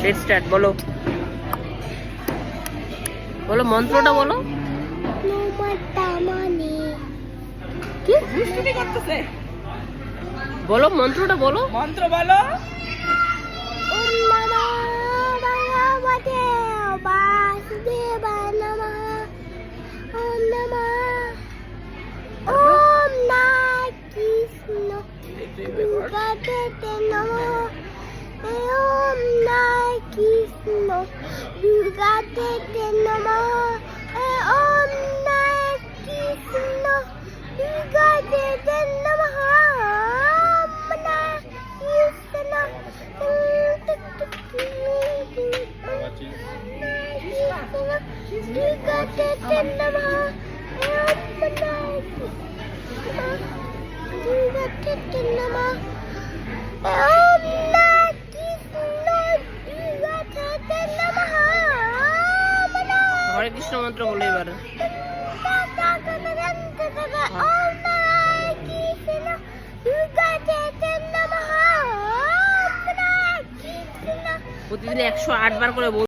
Let's start. বলো বলো মন্ত্রটা বলো। কি দুষ্টুমি করতেছে? বলো মন্ত্রটা বলো। মন্ত্র বলো। ওম নমঃ ভগবতে বাসুদেবায় নমঃ। ওম নমঃ ওম নমঃ কৃষ্ণ দুর্গাতে নমঃ। ওম নমঃ কৃষ্ণ দুর্গাতে নমঃ। ওম নমঃ কৃষ্ণ দুর্গাতে নমঃ। ওম নমঃ কৃষ্ণ দুর্গাতে নমঃ। ওম নমঃ দুর্গাতে নমঃ। ওম নমঃ কৃষ্ণ দুর্গাতে নমঃ। ওম নমঃ হরে কৃষ্ণ মন্ত্র বলো এবার। প্রতিদিন 108 বার করে বল।